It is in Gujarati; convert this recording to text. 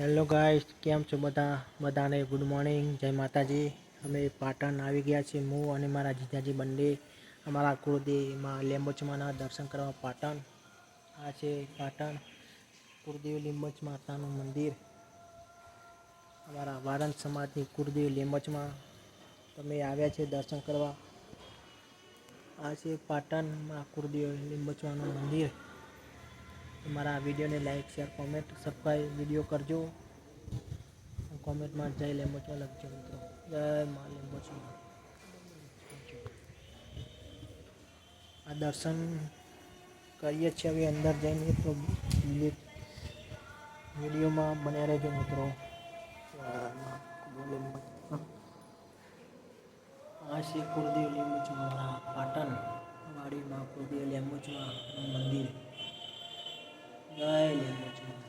હેલો ગાઈસ, કેમ છો બધાને ગુડ મોર્નિંગ, જય માતાજી। અમે પાટણ આવી ગયા છીએ, હું અને મારા જીજાજી બંને અમારા કુળદેવીમાં લીંબોચમાના દર્શન કરવા પાટણ। આ છે પાટણ કુળદેવી લીંબોચ માતાનું મંદિર, અમારા વાળંદ સમાજની કુળદેવી લીંબોચમાં તમે આવ્યા છે દર્શન કરવા। આ છે પાટણમાં કુળદેવી લીંબોચમાનું મંદિર। हमारा वीडियो ने like share comment subscribe video करजो। कमेंट में जय લીંબોચમાં લખજો મિત્રો, જય માં લીંબોચમાં। આ દર્શન કરીએ છીએ, હવે અંદર જઈને તો વિડીયોમાં બન્યા રહેજો મિત્રો। આ છે કુળદેવી લીંબોચમાં પાટણ વાડીમાં કુળદેવી લીંબોચમાં મંદિર, જય લીંબોચમાં।